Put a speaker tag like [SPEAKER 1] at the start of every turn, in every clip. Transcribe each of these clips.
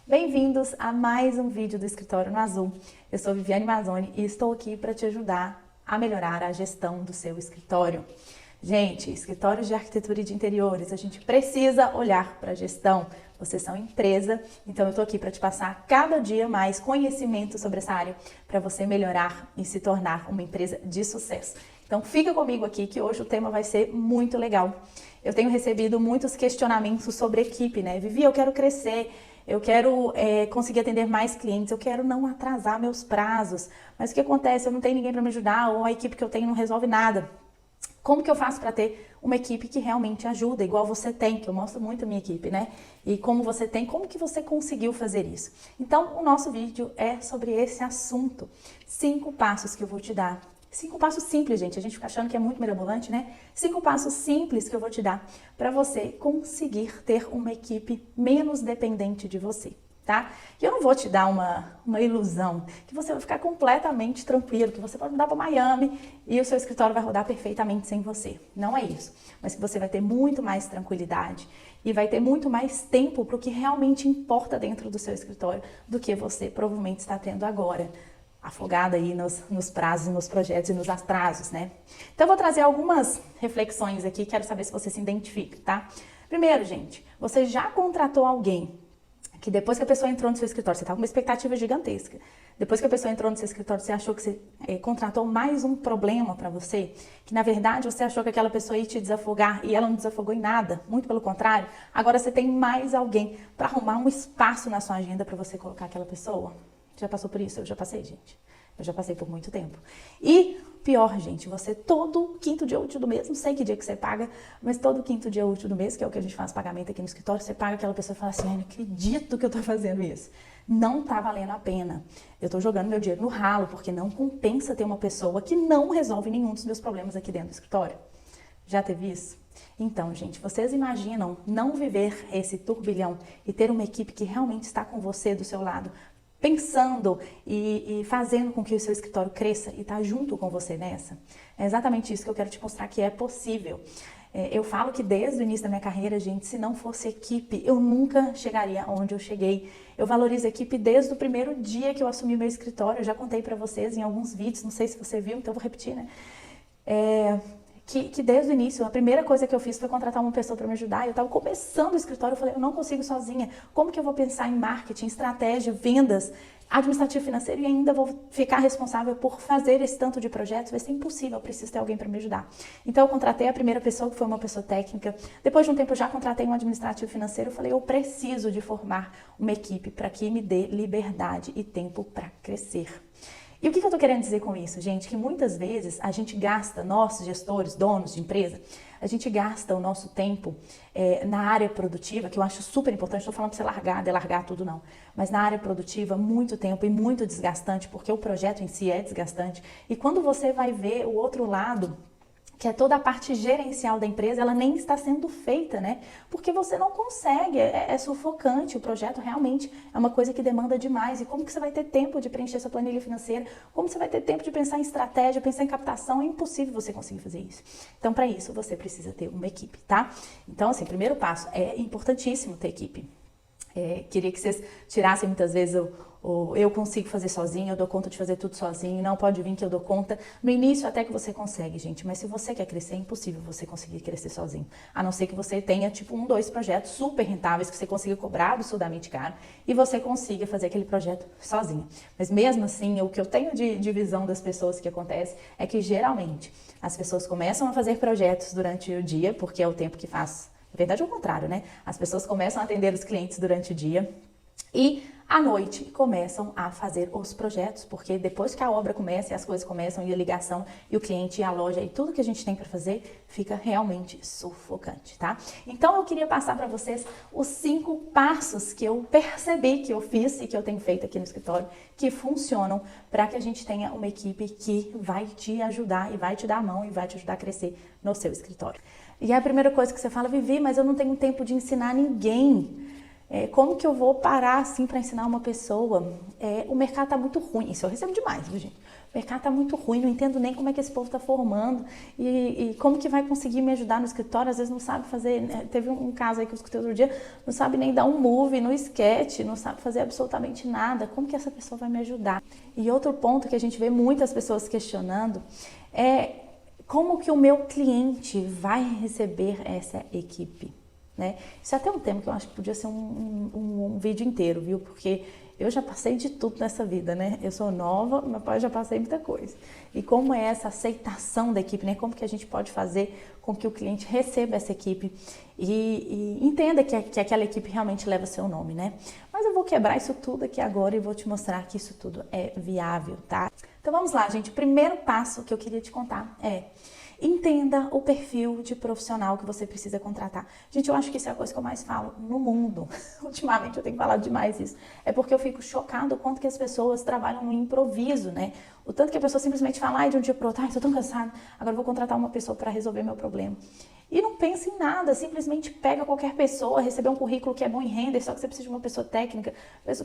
[SPEAKER 1] Bem-vindos a mais um vídeo do Escritório no Azul. Eu sou Viviane Mazzoni e estou aqui para te ajudar a melhorar a gestão do seu escritório. Gente, escritórios de arquitetura e de interiores, a gente precisa olhar para a gestão. Vocês são empresa, então eu estou aqui para te passar cada dia mais conhecimento sobre essa área para você melhorar e se tornar uma empresa de sucesso. Então fica comigo aqui que hoje o tema vai ser muito legal. Eu tenho recebido muitos questionamentos sobre equipe, né? Vivi, eu quero crescer, eu quero conseguir atender mais clientes, eu quero não atrasar meus prazos. Mas o que acontece? Eu não tenho ninguém para me ajudar ou a equipe que eu tenho não resolve nada. Como que eu faço para ter uma equipe que realmente ajuda, igual você tem, que eu mostro muito a minha equipe, né? E como você tem, como que você conseguiu fazer isso? Então, o nosso vídeo é sobre esse assunto. 5 passos que eu vou te dar. 5 passos simples, gente. A gente fica achando que é muito mirabolante, né? 5 passos simples que eu vou te dar para você conseguir ter uma equipe menos dependente de você, tá? E eu não vou te dar uma ilusão que você vai ficar completamente tranquilo, que você pode mudar para Miami e o seu escritório vai rodar perfeitamente sem você. Não é isso. Mas que você vai ter muito mais tranquilidade e vai ter muito mais tempo para o que realmente importa dentro do seu escritório do que você provavelmente está tendo agora, afogada aí nos prazos, nos projetos e nos atrasos, né? Então eu vou trazer algumas reflexões aqui, quero saber se você se identifica, tá? Primeiro, gente, você já contratou alguém que depois que a pessoa entrou no seu escritório, você estava com uma expectativa gigantesca. Depois que a pessoa entrou no seu escritório, você achou que você contratou mais um problema para você, que na verdade você achou que aquela pessoa ia te desafogar e ela não desafogou em nada, muito pelo contrário. Agora você tem mais alguém para arrumar um espaço na sua agenda para você colocar aquela pessoa. Já passou por isso? Eu já passei, gente. Eu já passei por muito tempo. E pior, gente, você todo quinto dia útil do mês, não sei que dia que você paga, mas todo quinto dia útil do mês, que é o que a gente faz pagamento aqui no escritório, você paga aquela pessoa e fala assim, ai, não acredito que eu tô fazendo isso. Não tá valendo a pena. Eu tô jogando meu dinheiro no ralo, porque não compensa ter uma pessoa que não resolve nenhum dos meus problemas aqui dentro do escritório. Já teve isso? Então, gente, vocês imaginam não viver esse turbilhão e ter uma equipe que realmente está com você do seu lado, pensando e fazendo com que o seu escritório cresça e tá junto com você nessa? É exatamente isso que eu quero te mostrar que é possível. Eu falo que desde o início da minha carreira, gente, se não fosse equipe, eu nunca chegaria onde eu cheguei. Eu valorizo a equipe desde o primeiro dia que eu assumi meu escritório. Eu já contei pra vocês em alguns vídeos, não sei se você viu, então eu vou repetir, né? Que desde o início, a primeira coisa que eu fiz foi contratar uma pessoa para me ajudar. Eu estava começando o escritório, eu falei, eu não consigo sozinha. Como que eu vou pensar em marketing, estratégia, vendas, administrativo financeiro e ainda vou ficar responsável por fazer esse tanto de projetos? Vai ser impossível, eu preciso ter alguém para me ajudar. Então eu contratei a primeira pessoa, que foi uma pessoa técnica. Depois de um tempo eu já contratei um administrativo financeiro. Eu falei, eu preciso de formar uma equipe para que me dê liberdade e tempo para crescer. E o que eu estou querendo dizer com isso, gente? Que muitas vezes a gente gasta, nós gestores, donos de empresa, a gente gasta o nosso tempo na área produtiva, que eu acho super importante, estou falando para você largar, delargar tudo não, mas na área produtiva muito tempo e muito desgastante, porque o projeto em si é desgastante. E quando você vai ver o outro lado, que é toda a parte gerencial da empresa, ela nem está sendo feita, né? Porque você não consegue, é sufocante, o projeto realmente é uma coisa que demanda demais. E como que você vai ter tempo de preencher sua planilha financeira? Como você vai ter tempo de pensar em estratégia, pensar em captação? É impossível você conseguir fazer isso. Então, para isso, você precisa ter uma equipe, tá? Então, assim, primeiro passo, é importantíssimo ter equipe. Queria que vocês tirassem muitas vezes eu consigo fazer sozinho, eu dou conta de fazer tudo sozinho, não pode vir que eu dou conta. No início até que você consegue, gente, mas se você quer crescer, é impossível você conseguir crescer sozinho. A não ser que você tenha tipo 1, 2 projetos super rentáveis que você consiga cobrar absurdamente caro e você consiga fazer aquele projeto sozinho. Mas mesmo assim, o que eu tenho de visão das pessoas que acontece é que geralmente as pessoas começam a fazer projetos durante o dia, porque é o tempo que faz. Na verdade é o contrário, né? As pessoas começam a atender os clientes durante o dia e à noite começam a fazer os projetos, porque depois que a obra começa e as coisas começam, e a ligação, e o cliente, e a loja, e tudo que a gente tem para fazer, fica realmente sufocante, tá? Então eu queria passar para vocês os 5 passos que eu percebi que eu fiz e que eu tenho feito aqui no escritório, que funcionam para que a gente tenha uma equipe que vai te ajudar e vai te dar a mão e vai te ajudar a crescer no seu escritório. E a primeira coisa que você fala, Vivi, mas eu não tenho tempo de ensinar ninguém. Como que eu vou parar assim para ensinar uma pessoa? O mercado está muito ruim, isso eu recebo demais, viu, gente? O mercado está muito ruim, não entendo nem como é que esse povo está formando e como que vai conseguir me ajudar no escritório, às vezes não sabe fazer, né? Teve um caso aí que eu escutei outro dia, não sabe nem dar um move no sketch, não sabe fazer absolutamente nada, como que essa pessoa vai me ajudar? E outro ponto que a gente vê muitas pessoas questionando é como que o meu cliente vai receber essa equipe? Né? Isso é até um tema que eu acho que podia ser um vídeo inteiro, viu? Porque eu já passei de tudo nessa vida, né? Eu sou nova, mas eu já passei muita coisa. E como é essa aceitação da equipe, né? Como que a gente pode fazer com que o cliente receba essa equipe e entenda que aquela equipe realmente leva seu nome, né? Mas eu vou quebrar isso tudo aqui agora e vou te mostrar que isso tudo é viável, tá? Então vamos lá, gente. O primeiro passo que eu queria te contar é: entenda o perfil de profissional que você precisa contratar. Gente, eu acho que isso é a coisa que eu mais falo no mundo. Ultimamente eu tenho falado demais isso. É porque eu fico chocada o quanto que as pessoas trabalham no improviso, né? O tanto que a pessoa simplesmente fala, ai, de um dia pro outro, ai, tô tão cansada, agora eu vou contratar uma pessoa para resolver meu problema. E não pensa em nada, simplesmente pega qualquer pessoa, receber um currículo que é bom em render, só que você precisa de uma pessoa técnica.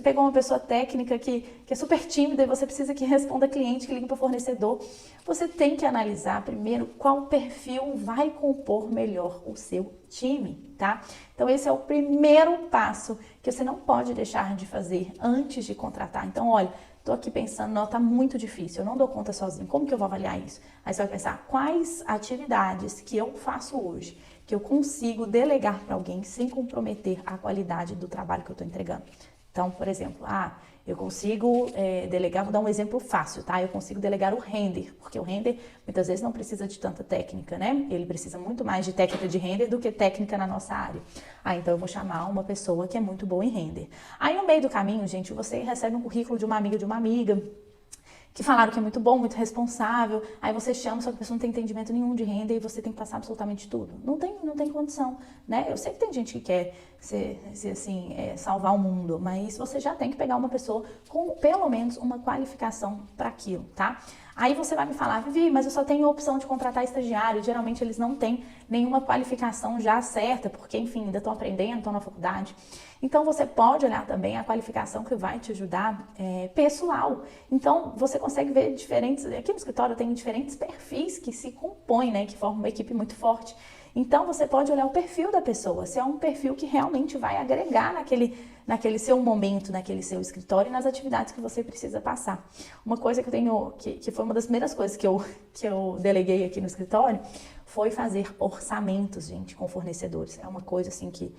[SPEAKER 1] Pegou uma pessoa técnica que é super tímida e você precisa que responda cliente, que ligue para fornecedor. Você tem que analisar primeiro qual perfil vai compor melhor o seu time, tá? Então esse é o primeiro passo que você não pode deixar de fazer antes de contratar. Então, olha, tô aqui pensando, não, tá muito difícil, eu não dou conta sozinho, como que eu vou avaliar isso? Aí você vai pensar, quais atividades que eu faço hoje, que eu consigo delegar para alguém sem comprometer a qualidade do trabalho que eu tô entregando? Então, por exemplo, eu consigo delegar, vou dar um exemplo fácil, tá? Eu consigo delegar o render, porque o render muitas vezes não precisa de tanta técnica, né? Ele precisa muito mais de técnica de render do que técnica na nossa área. Então eu vou chamar uma pessoa que é muito boa em render. Aí no meio do caminho, gente, você recebe um currículo de uma amiga, que falaram que é muito bom, muito responsável, aí você chama, só que a pessoa não tem entendimento nenhum de renda e você tem que passar absolutamente tudo. Não tem condição, né? Eu sei que tem gente que quer salvar o mundo, mas você já tem que pegar uma pessoa com pelo menos uma qualificação para aquilo, tá? Aí você vai me falar, Vivi, mas eu só tenho a opção de contratar estagiário, geralmente eles não têm nenhuma qualificação já certa, porque, enfim, ainda estão aprendendo, estão na faculdade. Então, você pode olhar também a qualificação que vai te ajudar pessoal. Então, você consegue ver aqui no escritório tem diferentes perfis que se compõem, né, que formam uma equipe muito forte. Então, você pode olhar o perfil da pessoa, se é um perfil que realmente vai agregar naquele seu momento, naquele seu escritório e nas atividades que você precisa passar. Uma coisa que eu tenho, que foi uma das primeiras coisas que eu deleguei aqui no escritório, foi fazer orçamentos, gente, com fornecedores. É uma coisa assim que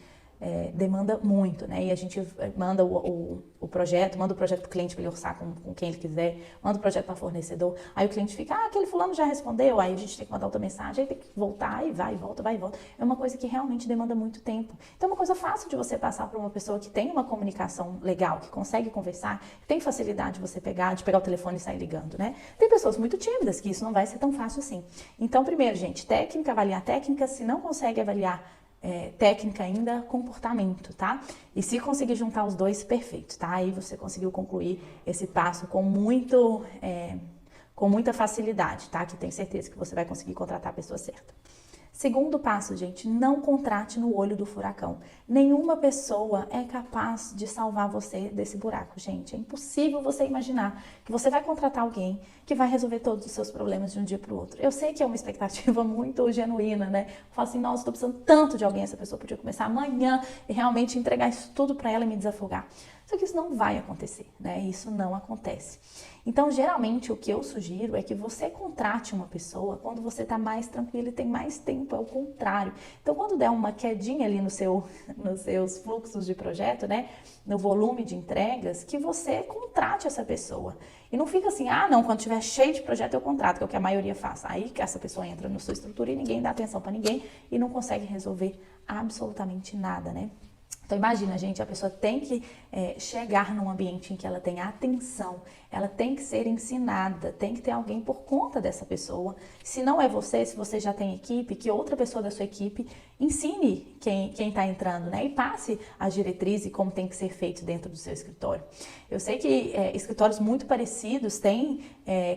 [SPEAKER 1] demanda muito, né? E a gente manda o projeto, manda o projeto para o cliente para ele orçar com quem ele quiser, manda o projeto para o fornecedor, aí o cliente fica, aquele fulano já respondeu, aí a gente tem que mandar outra mensagem, aí tem que voltar e vai e volta, vai e volta. É uma coisa que realmente demanda muito tempo. Então é uma coisa fácil de você passar para uma pessoa que tem uma comunicação legal, que consegue conversar, que tem facilidade de você de pegar o telefone e sair ligando, né? Tem pessoas muito tímidas que isso não vai ser tão fácil assim. Então, primeiro, gente, avaliar técnica, se não consegue avaliar técnica ainda, comportamento, tá? E se conseguir juntar os dois, perfeito, tá? Aí você conseguiu concluir esse passo com muita facilidade, tá? Que tenho certeza que você vai conseguir contratar a pessoa certa. Segundo passo, gente, não contrate no olho do furacão. Nenhuma pessoa é capaz de salvar você desse buraco, gente. É impossível você imaginar que você vai contratar alguém que vai resolver todos os seus problemas de um dia para o outro. Eu sei que é uma expectativa muito genuína, né? Eu falo assim, nossa, estou precisando tanto de alguém, essa pessoa podia começar amanhã e realmente entregar isso tudo para ela e me desafogar. Só que isso não vai acontecer, né? Isso não acontece. Então, geralmente, o que eu sugiro é que você contrate uma pessoa quando você está mais tranquilo e tem mais tempo, é o contrário. Então, quando der uma quedinha ali nos seus fluxos de projeto, né? No volume de entregas, que você contrate essa pessoa. E não fica assim, não, quando tiver cheio de projeto eu contrato, que é o que a maioria faz. Aí que essa pessoa entra na sua estrutura e ninguém dá atenção para ninguém e não consegue resolver absolutamente nada, né? Então imagina, gente, a pessoa tem que chegar num ambiente em que ela tem atenção, ela tem que ser ensinada, tem que ter alguém por conta dessa pessoa. Se não é você, se você já tem equipe, que outra pessoa da sua equipe ensine quem está entrando, né? E passe as diretrizes e como tem que ser feito dentro do seu escritório. Eu sei que escritórios muito parecidos têm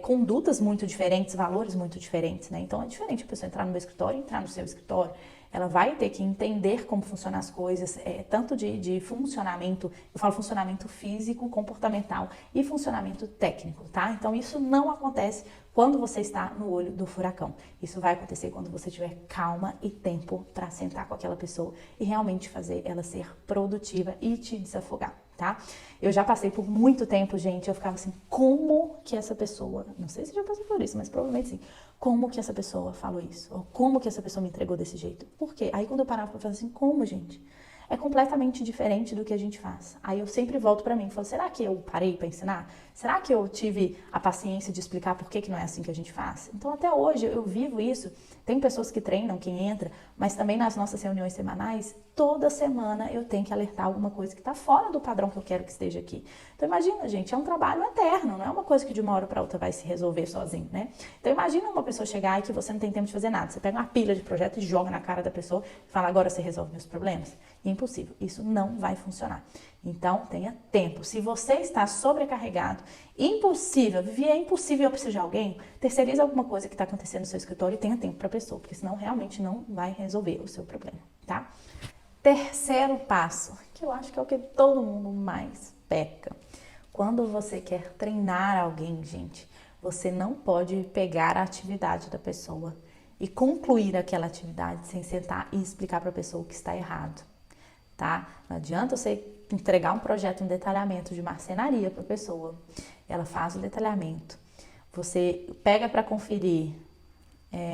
[SPEAKER 1] condutas muito diferentes, valores muito diferentes, né? Então é diferente a pessoa entrar no meu escritório e entrar no seu escritório. ela vai ter que entender como funcionam as coisas, tanto de funcionamento, eu falo funcionamento físico, comportamental e funcionamento técnico, tá? Então isso não acontece quando você está no olho do furacão. Isso vai acontecer quando você tiver calma e tempo para sentar com aquela pessoa e realmente fazer ela ser produtiva e te desafogar, tá? Eu já passei por muito tempo, gente, eu ficava assim, como que essa pessoa, não sei se já passou por isso, mas provavelmente sim, como que essa pessoa falou isso? Ou como que essa pessoa me entregou desse jeito? Por quê? Aí quando eu parava pra falar assim, como, gente? É completamente diferente do que a gente faz. Aí eu sempre volto pra mim e falo, será que eu parei pra ensinar? Será que eu tive a paciência de explicar por que não é assim que a gente faz? Então até hoje eu vivo isso. Tem pessoas que treinam, quem entra, mas também nas nossas reuniões semanais, toda semana eu tenho que alertar alguma coisa que está fora do padrão que eu quero que esteja aqui. Então imagina, gente, é um trabalho eterno, não é uma coisa que de uma hora para outra vai se resolver sozinho, né? Então imagina uma pessoa chegar e que você não tem tempo de fazer nada. Você pega uma pilha de projeto e joga na cara da pessoa e fala, agora você resolve meus problemas. Impossível, isso não vai funcionar. Então tenha tempo. Se você está sobrecarregado, impossível, é impossível eu precisar de alguém, terceirize alguma coisa que está acontecendo no seu escritório e tenha tempo para a pessoa, porque senão realmente não vai resolver o seu problema, tá? Terceiro passo, que eu acho que é o que todo mundo mais peca. Quando você quer treinar alguém, gente, você não pode pegar a atividade da pessoa e concluir aquela atividade sem sentar e explicar para a pessoa o que está errado, tá? Não adianta você entregar um projeto, um detalhamento de marcenaria para a pessoa. Ela faz o detalhamento. Você pega para conferir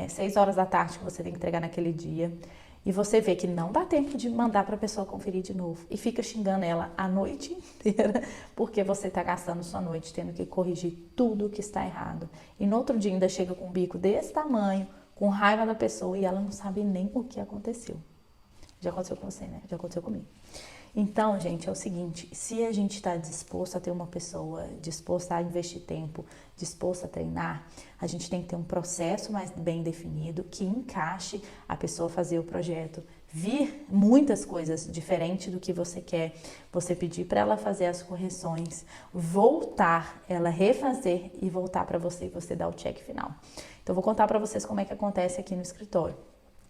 [SPEAKER 1] 6 horas da tarde que você tem que entregar naquele dia e você vê que não dá tempo de mandar para a pessoa conferir de novo e fica xingando ela a noite inteira porque você está gastando sua noite tendo que corrigir tudo que está errado. E no outro dia ainda chega com um bico desse tamanho, com raiva da pessoa e ela não sabe nem o que aconteceu. Já aconteceu com você, né? Já aconteceu comigo. Então, gente, é o seguinte, se a gente está disposto a ter uma pessoa, disposta a investir tempo, disposto a treinar, a gente tem que ter um processo mais bem definido que encaixe a pessoa fazer o projeto, vir muitas coisas diferentes do que você quer, você pedir para ela fazer as correções, voltar, ela refazer e voltar para você e você dar o check final. Então, eu vou contar para vocês como é que acontece aqui no escritório.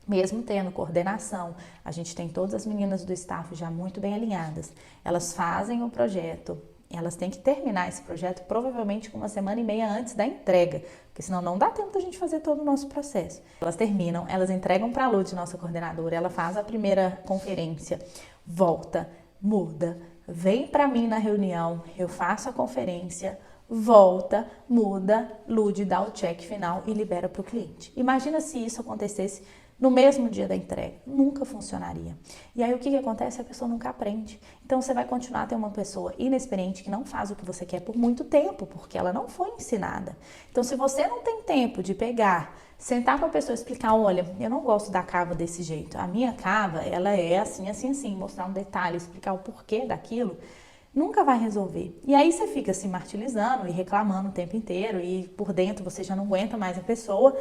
[SPEAKER 1] Mesmo tendo coordenação, a gente tem todas as meninas do staff já muito bem alinhadas. Elas fazem o projeto, elas têm que terminar esse projeto provavelmente com 1 semana e meia antes da entrega, porque senão não dá tempo da gente fazer todo o nosso processo. Elas terminam, elas entregam para a Lud, nossa coordenadora, ela faz a primeira conferência, volta, muda, vem para mim na reunião, eu faço a conferência, volta, muda, Lud dá o check final e libera para o cliente. Imagina se isso acontecesse no mesmo dia da entrega, nunca funcionaria. E aí o que acontece? A pessoa nunca aprende. Então você vai continuar a ter uma pessoa inexperiente que não faz o que você quer por muito tempo, porque ela não foi ensinada. Então se você não tem tempo de pegar, sentar com a pessoa e explicar, olha, eu não gosto da cava desse jeito, a minha cava, ela é assim, assim, assim, mostrar um detalhe, explicar o porquê daquilo, nunca vai resolver. E aí você fica se martirizando e reclamando o tempo inteiro e por dentro você já não aguenta mais a pessoa,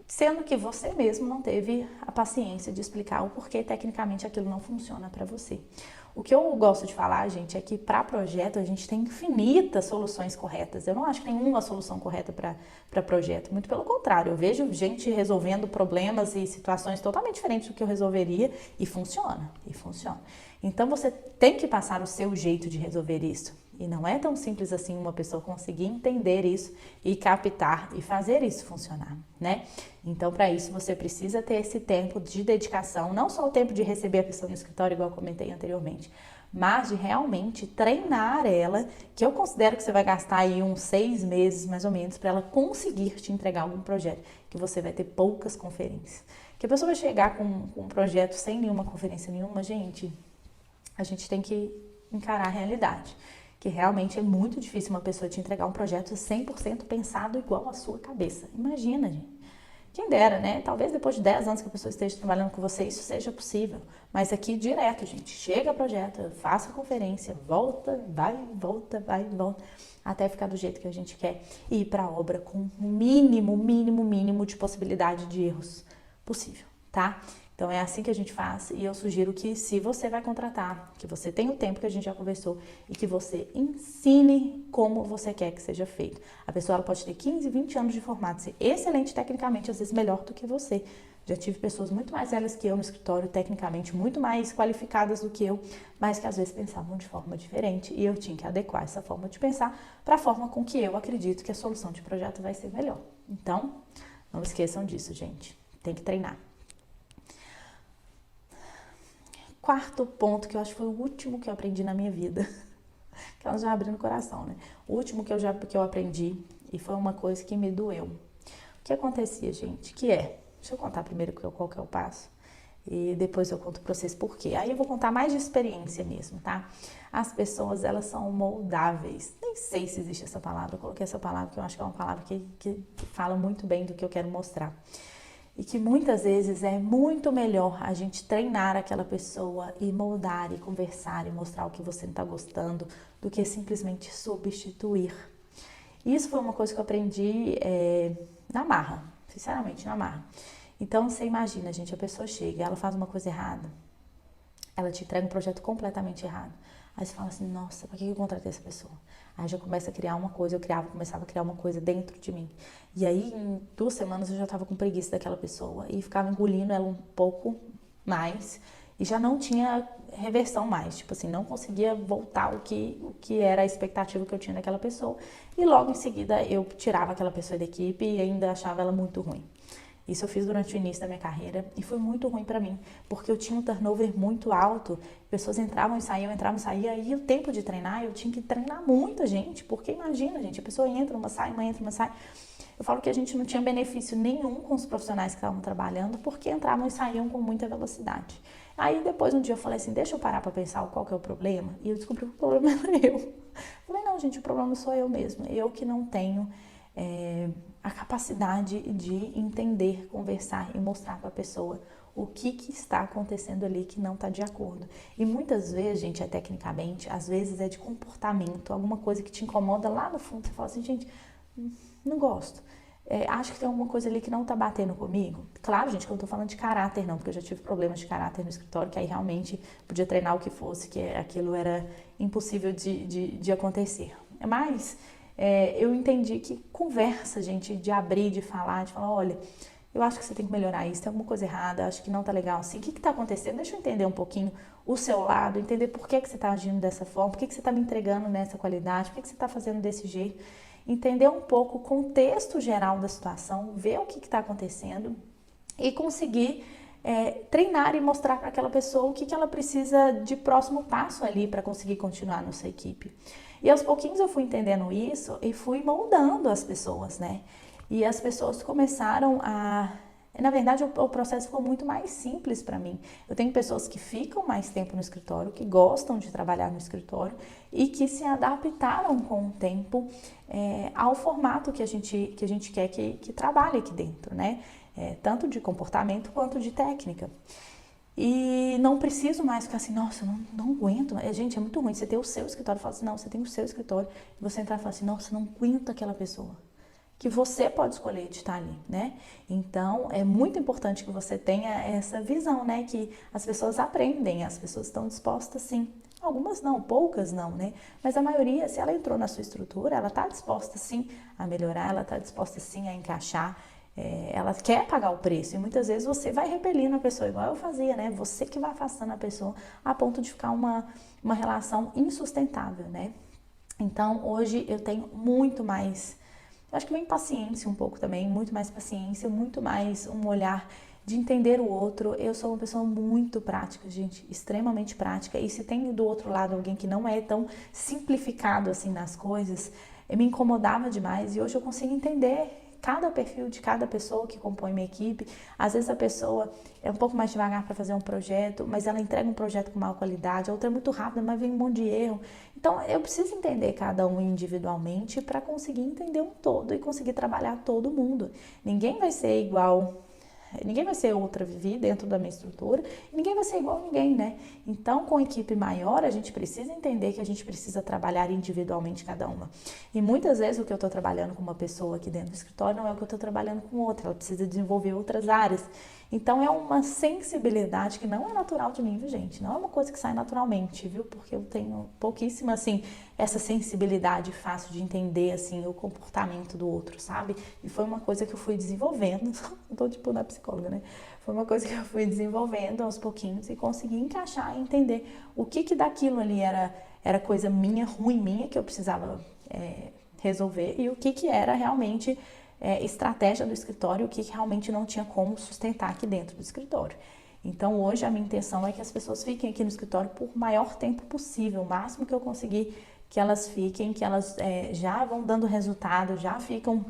[SPEAKER 1] sendo que você mesmo não teve a paciência de explicar o porquê tecnicamente aquilo não funciona para você. O que eu gosto de falar, gente, é que para projeto a gente tem infinitas soluções corretas. Eu não acho que tem uma solução correta para projeto. Muito pelo contrário, eu vejo gente resolvendo problemas e situações totalmente diferentes do que eu resolveria e funciona, e funciona. Então você tem que passar o seu jeito de resolver isso. E não é tão simples assim uma pessoa conseguir entender isso e captar e fazer isso funcionar, né? Então, para isso, você precisa ter esse tempo de dedicação, não só o tempo de receber a pessoa no escritório, igual eu comentei anteriormente, mas de realmente treinar ela, que eu considero que você vai gastar aí uns 6 meses, mais ou menos, para ela conseguir te entregar algum projeto, que você vai ter poucas conferências. Que a pessoa vai chegar com um projeto sem nenhuma conferência nenhuma, gente, a gente tem que encarar a realidade. Que realmente é muito difícil uma pessoa te entregar um projeto 100% pensado igual à sua cabeça. Imagina, gente. Quem dera, né? Talvez depois de 10 anos que a pessoa esteja trabalhando com você, isso seja possível. Mas aqui direto, gente. Chega o projeto, faça a conferência, volta, vai, volta, até ficar do jeito que a gente quer e ir para a obra com o mínimo de possibilidade de erros possível, tá? Então é assim que a gente faz e eu sugiro que se você vai contratar, que você tenha o tempo que a gente já conversou e que você ensine como você quer que seja feito. A pessoa ela pode ter 15, 20 anos de formato, ser excelente tecnicamente, às vezes melhor do que você. Já tive pessoas muito mais velhas que eu no escritório, tecnicamente muito mais qualificadas do que eu, mas que às vezes pensavam de forma diferente e eu tinha que adequar essa forma de pensar para a forma com que eu acredito que a solução de projeto vai ser melhor. Então, não esqueçam disso, gente. Tem que treinar. Quarto ponto, que eu acho que foi o último que eu aprendi na minha vida. Que ela já abriu no coração, né? O último que eu aprendi, e foi uma coisa que me doeu. O que acontecia, gente? Deixa eu contar primeiro qual que é o passo. E depois eu conto pra vocês por quê. Aí eu vou contar mais de experiência mesmo, tá? As pessoas, elas são moldáveis. Nem sei se existe essa palavra. Eu coloquei essa palavra porque eu acho que é uma palavra que fala muito bem do que eu quero mostrar. E que muitas vezes é muito melhor a gente treinar aquela pessoa e moldar e conversar e mostrar o que você não está gostando do que simplesmente substituir. Isso foi uma coisa que eu aprendi na marra, sinceramente, na marra. Então, você imagina, gente, a pessoa chega, ela faz uma coisa errada, ela te entrega um projeto completamente errado. Aí você fala assim, nossa, pra que eu contratei essa pessoa? Aí já começa a criar uma coisa, começava a criar uma coisa dentro de mim. E aí, em 2 semanas, eu já tava com preguiça daquela pessoa e ficava engolindo ela um pouco mais e já não tinha reversão mais. Tipo assim, não conseguia voltar o que era a expectativa que eu tinha daquela pessoa. E logo em seguida, eu tirava aquela pessoa da equipe e ainda achava ela muito ruim. Isso eu fiz durante o início da minha carreira e foi muito ruim pra mim, porque eu tinha um turnover muito alto, pessoas entravam e saíam, e o tempo de treinar, eu tinha que treinar muita gente, porque imagina, gente, a pessoa entra, uma sai, uma entra, uma sai. Eu falo que a gente não tinha benefício nenhum com os profissionais que estavam trabalhando, porque entravam e saíam com muita velocidade. Aí depois um dia eu falei assim, deixa eu parar pra pensar qual que é o problema, e eu descobri que o problema era eu. Falei, não, gente, o problema sou eu mesma, eu que não tenho a capacidade de entender, conversar e mostrar para a pessoa o que está acontecendo ali que não está de acordo. E muitas vezes, gente, é tecnicamente, às vezes é de comportamento, alguma coisa que te incomoda lá no fundo. Você fala assim, gente, não gosto. Acho que tem alguma coisa ali que não tá batendo comigo. Claro, gente, que eu não tô falando de caráter, não, porque eu já tive problemas de caráter no escritório, que aí realmente podia treinar o que fosse, que aquilo era impossível de acontecer. Mas eu entendi que conversa, gente, de abrir, de falar, olha, eu acho que você tem que melhorar isso, tem alguma coisa errada, acho que não tá legal assim. O que tá acontecendo? Deixa eu entender um pouquinho o seu lado, entender por que você tá agindo dessa forma, por que você tá me entregando nessa qualidade, por que você tá fazendo desse jeito. Entender um pouco o contexto geral da situação, ver o que está acontecendo e conseguir treinar e mostrar para aquela pessoa o que ela precisa de próximo passo ali para conseguir continuar na sua equipe. E aos pouquinhos eu fui entendendo isso e fui moldando as pessoas, né? E as pessoas começaram a... Na verdade, o processo ficou muito mais simples para mim. Eu tenho pessoas que ficam mais tempo no escritório, que gostam de trabalhar no escritório e que se adaptaram com o tempo ao formato que a gente quer que trabalhe aqui dentro, né? Tanto de comportamento quanto de técnica. E não preciso mais ficar assim, nossa, não aguento. Gente, é muito ruim você ter o seu escritório e falar assim, não, você tem o seu escritório. E você entrar e falar assim, nossa, não aguento aquela pessoa. Que você pode escolher de estar ali, né? Então, é muito importante que você tenha essa visão, né? Que as pessoas aprendem, as pessoas estão dispostas, sim. Algumas não, poucas não, né? Mas a maioria, se ela entrou na sua estrutura, ela está disposta, sim, a melhorar, ela está disposta, sim, a encaixar. Ela quer pagar o preço e muitas vezes você vai repelindo a pessoa, igual eu fazia, né? Você que vai afastando a pessoa a ponto de ficar uma relação insustentável, né? Então, hoje eu tenho muito mais... Eu acho que vem paciência um pouco também, muito mais paciência, muito mais um olhar de entender o outro. Eu sou uma pessoa muito prática, gente, extremamente prática. E se tem do outro lado alguém que não é tão simplificado assim nas coisas, me incomodava demais. E hoje eu consigo entender cada perfil de cada pessoa que compõe minha equipe. Às vezes a pessoa é um pouco mais devagar para fazer um projeto, mas ela entrega um projeto com má qualidade, a outra é muito rápida, mas vem um monte de erro. Então eu preciso entender cada um individualmente para conseguir entender um todo e conseguir trabalhar todo mundo. Ninguém vai ser igual, ninguém vai ser outra Vivi dentro da minha estrutura, e ninguém vai ser igual a ninguém, né? Então, com equipe maior, a gente precisa entender que a gente precisa trabalhar individualmente cada uma. E muitas vezes o que eu estou trabalhando com uma pessoa aqui dentro do escritório não é o que eu estou trabalhando com outra, ela precisa desenvolver outras áreas. Então, é uma sensibilidade que não é natural de mim, viu, gente? Não é uma coisa que sai naturalmente, viu? Porque eu tenho pouquíssima, assim, essa sensibilidade fácil de entender, assim, o comportamento do outro, sabe? E foi uma coisa que eu fui desenvolvendo. Tô, tipo, na psicologia psicóloga, né? Foi uma coisa que eu fui desenvolvendo aos pouquinhos e consegui encaixar e entender o que daquilo ali era coisa minha, ruim minha, que eu precisava resolver, e o que era realmente estratégia do escritório, o que realmente não tinha como sustentar aqui dentro do escritório. Então, hoje, a minha intenção é que as pessoas fiquem aqui no escritório por o maior tempo possível, o máximo que eu conseguir que elas fiquem, que elas já vão dando resultado, já ficam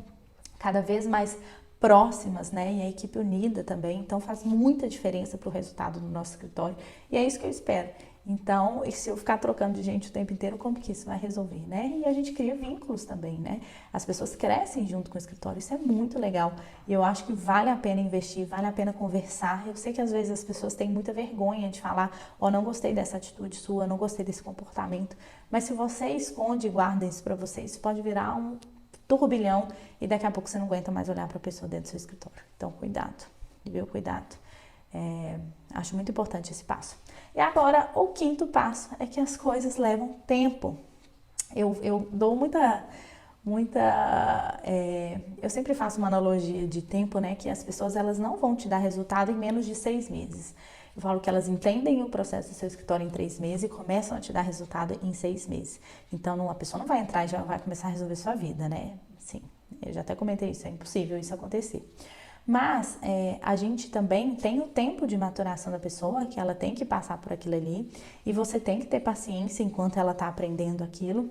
[SPEAKER 1] cada vez mais próximas, né? E a equipe unida também, então faz muita diferença para o resultado do nosso escritório, e é isso que eu espero. Então, e se eu ficar trocando de gente o tempo inteiro, como que isso vai resolver, né? E a gente cria vínculos também, né? As pessoas crescem junto com o escritório, isso é muito legal. E eu acho que vale a pena investir, vale a pena conversar. Eu sei que às vezes as pessoas têm muita vergonha de falar, não gostei dessa atitude sua, não gostei desse comportamento. Mas se você esconde e guarda isso para você, isso pode virar um turbilhão e daqui a pouco você não aguenta mais olhar para a pessoa dentro do seu escritório. Então, cuidado, viu? Cuidado. Acho muito importante esse passo. E agora, o quinto passo é que as coisas levam tempo. Eu dou eu sempre faço uma analogia de tempo, né? Que as pessoas, elas não vão te dar resultado em menos de 6 meses. Eu falo que elas entendem o processo do seu escritório em 3 meses e começam a te dar resultado em 6 meses. Então, a pessoa não vai entrar e já vai começar a resolver sua vida, né? Sim, eu já até comentei isso, é impossível isso acontecer. Mas a gente também tem o tempo de maturação da pessoa, que ela tem que passar por aquilo ali, e você tem que ter paciência enquanto ela está aprendendo aquilo.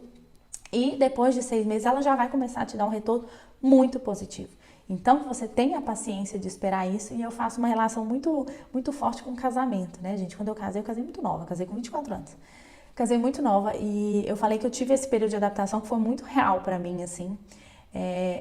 [SPEAKER 1] E depois de 6 meses, ela já vai começar a te dar um retorno muito positivo. Então, você tenha a paciência de esperar isso, e eu faço uma relação muito, muito forte com o casamento, né, gente? Quando eu casei muito nova, casei com 24 anos. Casei muito nova e eu falei que eu tive esse período de adaptação que foi muito real pra mim, assim.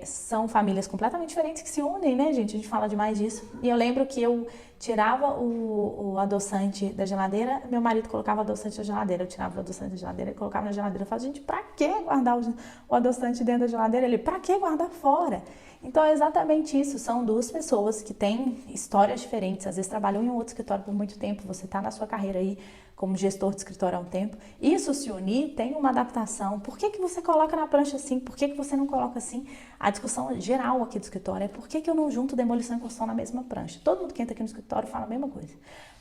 [SPEAKER 1] São famílias completamente diferentes que se unem, né, gente? A gente fala demais disso. E eu lembro que eu tirava o adoçante da geladeira, meu marido colocava o adoçante na geladeira. Eu tirava o adoçante da geladeira e colocava na geladeira. Eu falava, gente, pra que guardar o adoçante dentro da geladeira? Ele, pra que guardar fora? Então é exatamente isso, são duas pessoas que têm histórias diferentes, às vezes trabalham em um outro escritório por muito tempo, você está na sua carreira aí como gestor de escritório há um tempo, isso se unir tem uma adaptação. Por que você coloca na prancha assim? Por que você não coloca assim? A discussão geral aqui do escritório é por que eu não junto demolição e construção na mesma prancha? Todo mundo que entra aqui no escritório fala a mesma coisa.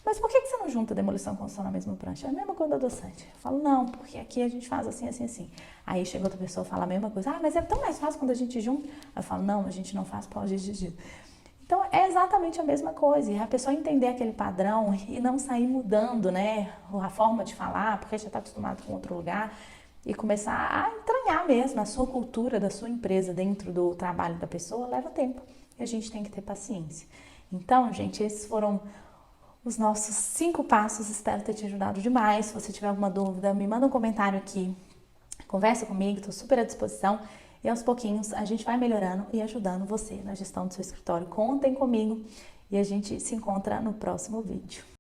[SPEAKER 1] Mas por que você não junta demolição e construção na mesma prancha? É a mesma coisa do adoçante. Eu falo, não, porque aqui a gente faz assim, assim, assim. Aí chega outra pessoa e fala a mesma coisa. Mas é tão mais fácil quando a gente junta. Eu falo, não, a gente não faz pau de. Então, é exatamente a mesma coisa. E a pessoa entender aquele padrão e não sair mudando, né, a forma de falar, porque já está acostumado com outro lugar, e começar a entranhar mesmo a sua cultura da sua empresa dentro do trabalho da pessoa, leva tempo. E a gente tem que ter paciência. Então, gente, esses foram os nossos 5 passos. Espero ter te ajudado demais. Se você tiver alguma dúvida, me manda um comentário aqui. Conversa comigo, estou super à disposição. E aos pouquinhos a gente vai melhorando e ajudando você na gestão do seu escritório. Contem comigo e a gente se encontra no próximo vídeo.